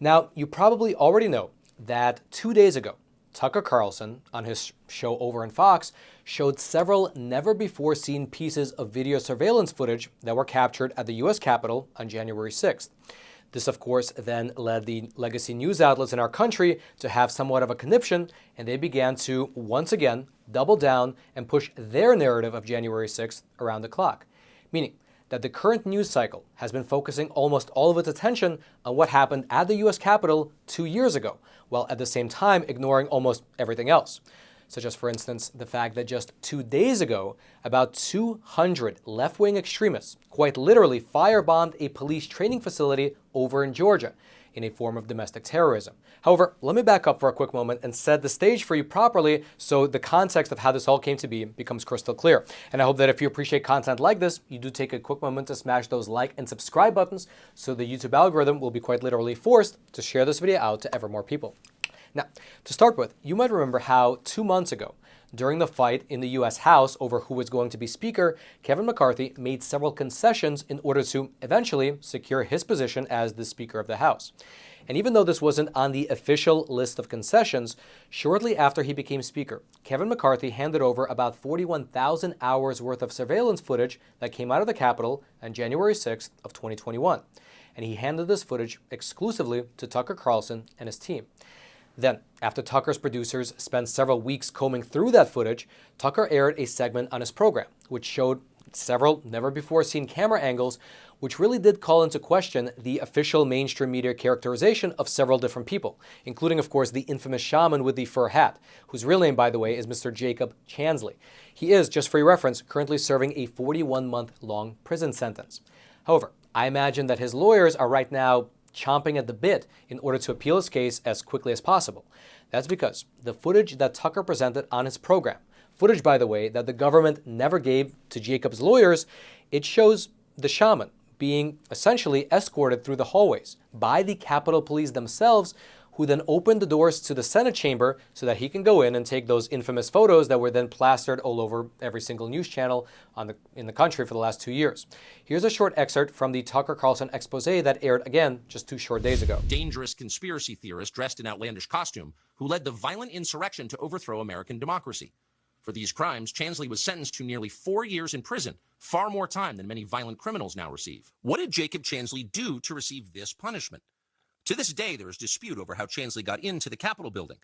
Now, you probably already know that 2 days ago, Tucker Carlson, on his show over on Fox, showed several never-before-seen pieces of video surveillance footage that were captured at the U.S. Capitol on January 6th. This, of course, then led the legacy news outlets in our country to have somewhat of a conniption, and they began to, once again, double down and push their narrative of January 6th around the clock. Meaning that the current news cycle has been focusing almost all of its attention on what happened at the U.S. Capitol 2 years ago, while at the same time ignoring almost everything else. Such as, for instance, the fact that just 2 days ago, about 200 left-wing extremists quite literally firebombed a police training facility over in Georgia in a form of domestic terrorism. However, let me back up for a quick moment and set the stage for you properly so the context of how this all came to be becomes crystal clear. And I hope that if you appreciate content like this, you do take a quick moment to smash those like and subscribe buttons so the YouTube algorithm will be quite literally forced to share this video out to ever more people. Now, to start with, you might remember how 2 months ago, during the fight in the U.S. House over who was going to be Speaker, Kevin McCarthy made several concessions in order to eventually secure his position as the Speaker of the House. And even though this wasn't on the official list of concessions, shortly after he became Speaker, Kevin McCarthy handed over about 41,000 hours worth of surveillance footage that came out of the Capitol on January 6th of 2021. And he handed this footage exclusively to Tucker Carlson and his team. Then, after Tucker's producers spent several weeks combing through that footage, Tucker aired a segment on his program, which showed several never-before-seen camera angles, which really did call into question the official mainstream media characterization of several different people, including, of course, the infamous shaman with the fur hat, whose real name, by the way, is Mr. Jacob Chansley. He is, just for your reference, currently serving a 41-month-long prison sentence. However, I imagine that his lawyers are right now chomping at the bit in order to appeal his case as quickly as possible. That's because the footage that Tucker presented on his program, footage, by the way, that the government never gave to Jacob's lawyers, it shows the shaman being essentially escorted through the hallways by the Capitol Police themselves, who then opened the doors to the Senate chamber so that he can go in and take those infamous photos that were then plastered all over every single news channel in the country for the last 2 years. Here's a short excerpt from the Tucker Carlson expose that aired again just 2 short days ago. Dangerous conspiracy theorist dressed in outlandish costume who led the violent insurrection to overthrow American democracy. For these crimes, Chansley was sentenced to nearly 4 years in prison, far more time than many violent criminals now receive. What did Jacob Chansley do to receive this punishment? To this day, there is dispute over how Chansley got into the Capitol building.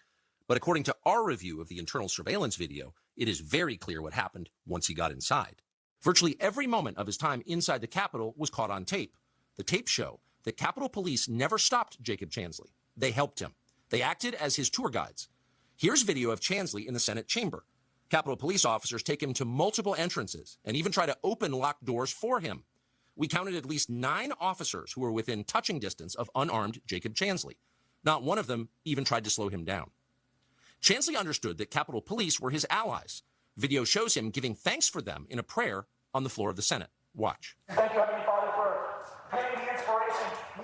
But according to our review of the internal surveillance video, it is very clear what happened once he got inside. Virtually every moment of his time inside the Capitol was caught on tape. The tapes show that Capitol Police never stopped Jacob Chansley. They helped him. They acted as his tour guides. Here's video of Chansley in the Senate chamber. Capitol Police officers take him to multiple entrances and even try to open locked doors for him. We counted at least 9 officers who were within touching distance of unarmed Jacob Chansley. Not one of them even tried to slow him down. Chansley understood that Capitol Police were his allies. Video shows him giving thanks for them in a prayer on the floor of the Senate. Watch. Thank you, Heavenly Father, for giving the inspiration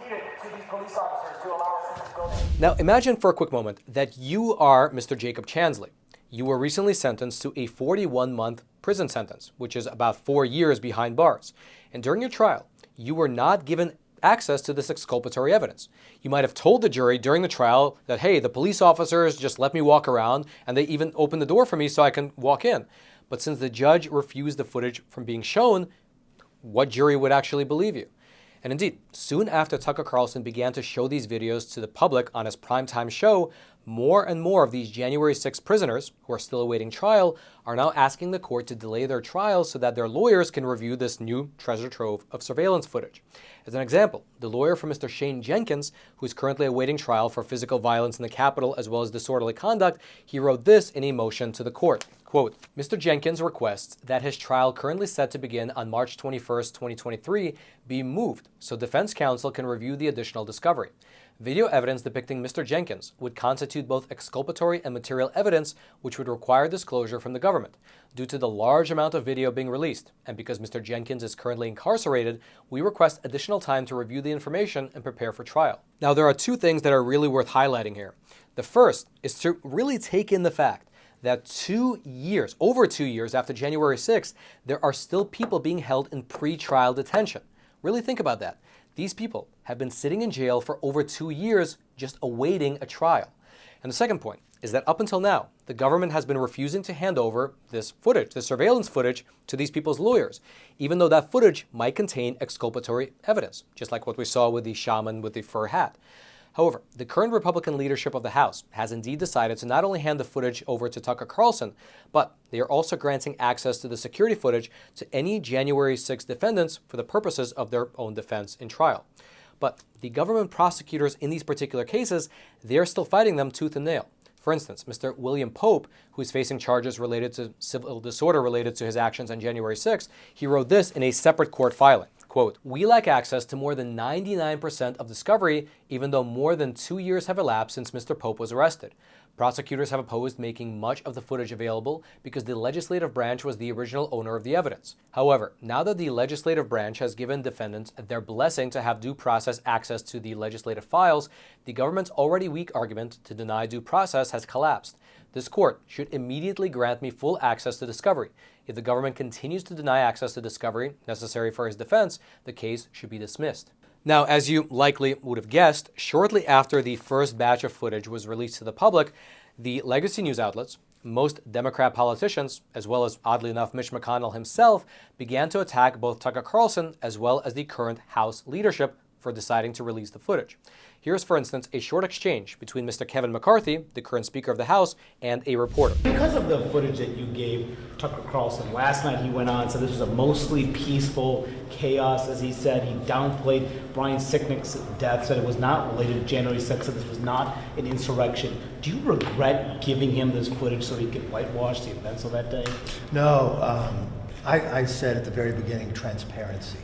needed to these police officers to allow us to go there. Now imagine for a quick moment that you are Mr. Jacob Chansley. You were recently sentenced to a 41-month prison sentence, which is about 4 years behind bars. And during your trial, you were not given access to this exculpatory evidence. You might have told the jury during the trial that, hey, the police officers just let me walk around and they even opened the door for me so I can walk in. But since the judge refused the footage from being shown, what jury would actually believe you? And indeed, soon after Tucker Carlson began to show these videos to the public on his primetime show, more and more of these January 6 prisoners, who are still awaiting trial, are now asking the court to delay their trial so that their lawyers can review this new treasure trove of surveillance footage. As an example, the lawyer for Mr. Shane Jenkins, who is currently awaiting trial for physical violence in the Capitol as well as disorderly conduct, he wrote this in a motion to the court. Quote, Mr. Jenkins requests that his trial currently set to begin on March 21st, 2023 be moved so defense counsel can review the additional discovery. Video evidence depicting Mr. Jenkins would constitute both exculpatory and material evidence which would require disclosure from the government. Due to the large amount of video being released, and because Mr. Jenkins is currently incarcerated, we request additional time to review the information and prepare for trial. Now, there are 2 things that are really worth highlighting here. The first is to really take in the fact that 2 years, over 2 years after January 6th, there are still people being held in pre-trial detention. Really think about that. These people have been sitting in jail for over 2 years just awaiting a trial. And the second point is that up until now, the government has been refusing to hand over this footage, the surveillance footage, to these people's lawyers, even though that footage might contain exculpatory evidence, just like what we saw with the shaman with the fur hat. However, the current Republican leadership of the House has indeed decided to not only hand the footage over to Tucker Carlson, but they are also granting access to the security footage to any January 6 defendants for the purposes of their own defense in trial. But the government prosecutors in these particular cases, they're still fighting them tooth and nail. For instance, Mr. William Pope, who is facing charges related to civil disorder related to his actions on January 6th, he wrote this in a separate court filing. Quote, "We lack access to more than 99% of discovery, even though more than 2 years have elapsed since Mr. Pope was arrested. Prosecutors have opposed making much of the footage available because the legislative branch was the original owner of the evidence. However, now that the legislative branch has given defendants their blessing to have due process access to the legislative files, the government's already weak argument to deny due process has collapsed. This court should immediately grant me full access to discovery. If the government continues to deny access to discovery necessary for his defense, the case should be dismissed." Now, as you likely would have guessed, shortly after the first batch of footage was released to the public, the legacy news outlets, most Democrat politicians, as well as, oddly enough, Mitch McConnell himself, began to attack both Tucker Carlson as well as the current House leadership for deciding to release the footage. Here's, for instance, a short exchange between Mr. Kevin McCarthy, the current Speaker of the House, and a reporter. Because of the footage that you gave Tucker Carlson, last night he went on and said this was a mostly peaceful chaos, as he said. He downplayed Brian Sicknick's death, said it was not related to January 6th, said this was not an insurrection. Do you regret giving him this footage so he could whitewash the events of that day? No, I said at the very beginning, transparency.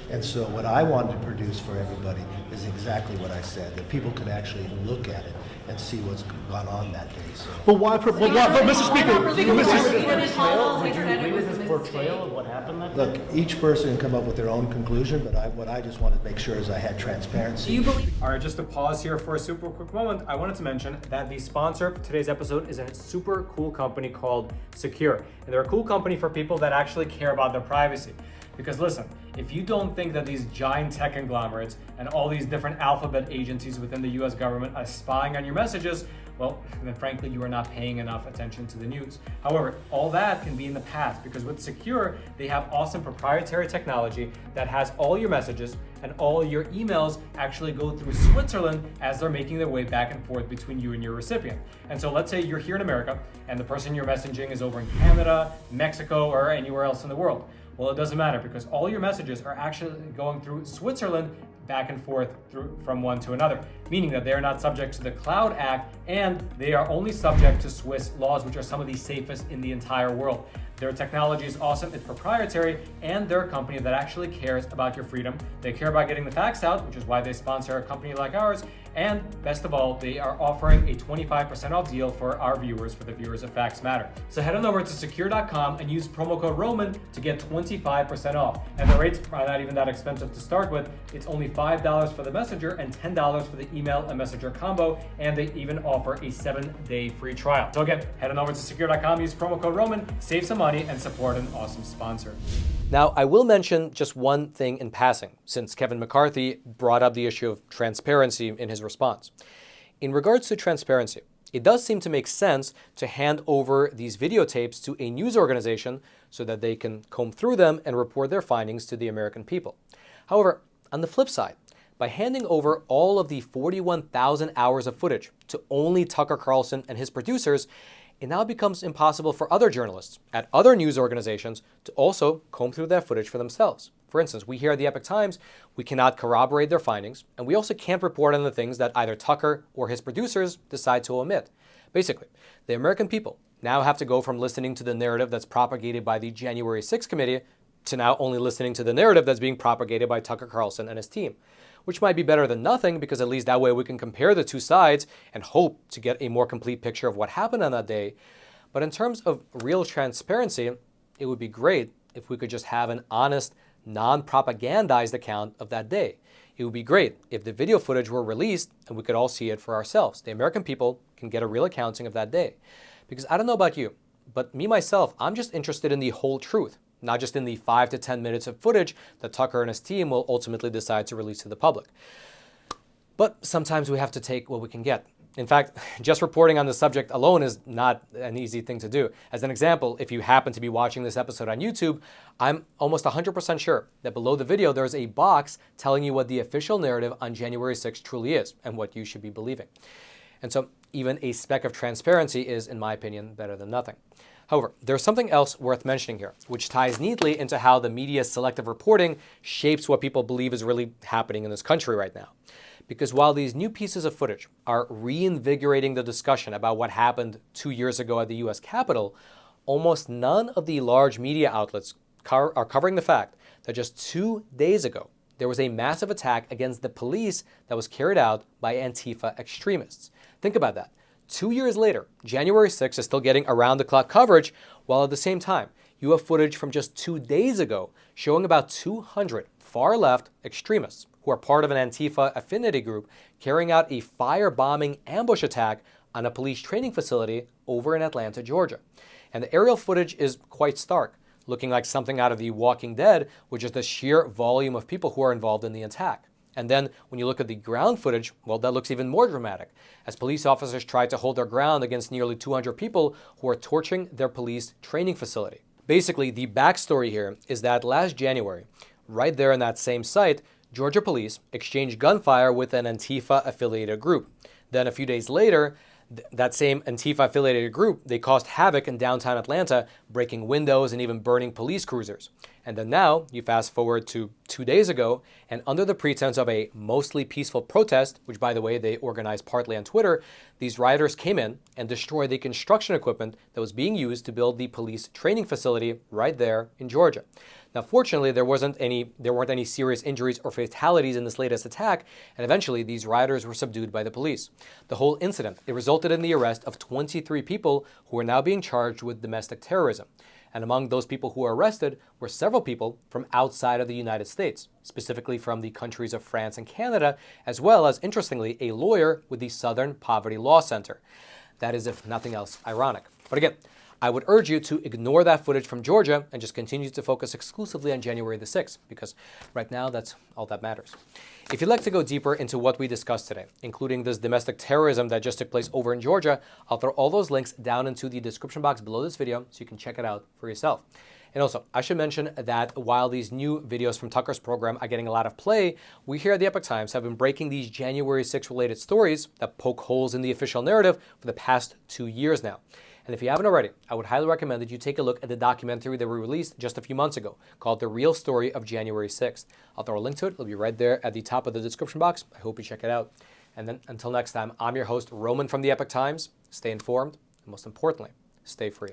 And so what I wanted to produce for everybody is exactly what I said, that people could actually look at it and see what's gone on that day. So. But Mr. Speaker, Look, his portrayal of what happened that day? Look, each person can come up with their own conclusion, but what I just wanted to make sure is I had transparency. Do you believe? All right, just to pause here for a super quick moment, I wanted to mention that the sponsor for today's episode is a super cool company called Sekur. And they're a cool company for people that actually care about their privacy. Because listen, if you don't think that these giant tech conglomerates and all these different alphabet agencies within the US government are spying on your messages, well, then frankly, you are not paying enough attention to the news. However, all that can be in the past because with Sekur, they have awesome proprietary technology that has all your messages and all your emails actually go through Switzerland as they're making their way back and forth between you and your recipient. And so let's say you're here in America and the person you're messaging is over in Canada, Mexico, or anywhere else in the world. Well, it doesn't matter because all your messages are actually going through Switzerland back and forth from one to another, meaning that they're not subject to the Cloud Act and they are only subject to Swiss laws, which are some of the safest in the entire world. Their technology is awesome, it's proprietary, and they're a company that actually cares about your freedom. They care about getting the facts out, which is why they sponsor a company like ours. And best of all, they are offering a 25% off deal for our viewers, for the viewers of Facts Matter. So head on over to Sekur.com and use promo code Roman to get 25% off. And the rates are not even that expensive to start with. It's only $5 for the messenger and $10 for the email and messenger combo. And they even offer a 7-day free trial. So again, head on over to Sekur.com, use promo code Roman, save some money, and support an awesome sponsor. Now, I will mention just one thing in passing, since Kevin McCarthy brought up the issue of transparency in his response. In regards to transparency, it does seem to make sense to hand over these videotapes to a news organization so that they can comb through them and report their findings to the American people. However, on the flip side, by handing over all of the 41,000 hours of footage to only Tucker Carlson and his producers, it now becomes impossible for other journalists at other news organizations to also comb through that footage for themselves. For instance, we here at the Epoch Times, we cannot corroborate their findings, and we also can't report on the things that either Tucker or his producers decide to omit. Basically, the American people now have to go from listening to the narrative that's propagated by the January 6th committee to now only listening to the narrative that's being propagated by Tucker Carlson and his team, which might be better than nothing because at least that way we can compare the two sides and hope to get a more complete picture of what happened on that day. But in terms of real transparency, it would be great if we could just have an honest, non-propagandized account of that day. It would be great if the video footage were released and we could all see it for ourselves. The American people can get a real accounting of that day. Because I don't know about you, but me myself, I'm just interested in the whole truth, not just in the 5 to 10 minutes of footage that Tucker and his team will ultimately decide to release to the public. But sometimes we have to take what we can get. In fact, just reporting on the subject alone is not an easy thing to do. As an example, if you happen to be watching this episode on YouTube, I'm almost 100% sure that below the video there's a box telling you what the official narrative on January 6th truly is and what you should be believing. And so even a speck of transparency is, in my opinion, better than nothing. However, there's something else worth mentioning here, which ties neatly into how the media's selective reporting shapes what people believe is really happening in this country right now. Because while these new pieces of footage are reinvigorating the discussion about what happened 2 years ago at the US Capitol, almost none of the large media outlets are covering the fact that just 2 days ago, there was a massive attack against the police that was carried out by Antifa extremists. Think about that. 2 years later, January 6th is still getting around-the-clock coverage, while at the same time, you have footage from just 2 days ago showing about 200 far-left extremists who are part of an Antifa affinity group carrying out a firebombing ambush attack on a police training facility over in Atlanta, Georgia. And the aerial footage is quite stark, looking like something out of The Walking Dead, with just the sheer volume of people who are involved in the attack. And then when you look at the ground footage, well, that looks even more dramatic, as police officers try to hold their ground against nearly 200 people who are torching their police training facility. Basically, the backstory here is that last January, right there in that same site, Georgia police exchanged gunfire with an Antifa-affiliated group. Then a few days later, that same Antifa-affiliated group, they caused havoc in downtown Atlanta, breaking windows and even burning police cruisers. And then now, you fast forward to 2 days ago, and under the pretense of a mostly peaceful protest, which by the way, they organized partly on Twitter, these rioters came in and destroyed the construction equipment that was being used to build the police training facility right there in Georgia. Now, fortunately, there weren't any serious injuries or fatalities in this latest attack, and eventually these rioters were subdued by the police. The whole incident, it resulted in the arrest of 23 people who are now being charged with domestic terrorism. And among those people who were arrested were several people from outside of the United States, specifically from the countries of France and Canada, as well as, interestingly, a lawyer with the Southern Poverty Law Center. That is, if nothing else, ironic. But again, I would urge you to ignore that footage from Georgia and just continue to focus exclusively on January the 6th, because right now that's all that matters. If you'd like to go deeper into what we discussed today, including this domestic terrorism that just took place over in Georgia, I'll throw all those links down into the description box below this video so you can check it out for yourself. And also, I should mention that while these new videos from Tucker's program are getting a lot of play, we here at the Epoch Times have been breaking these January 6th related stories that poke holes in the official narrative for the past 2 years now. And if you haven't already, I would highly recommend that you take a look at the documentary that we released just a few months ago called The Real Story of January 6th. I'll throw a link to it. It'll be right there at the top of the description box. I hope you check it out. And then until next time, I'm your host, Roman from the Epoch Times. Stay informed, and most importantly, stay free.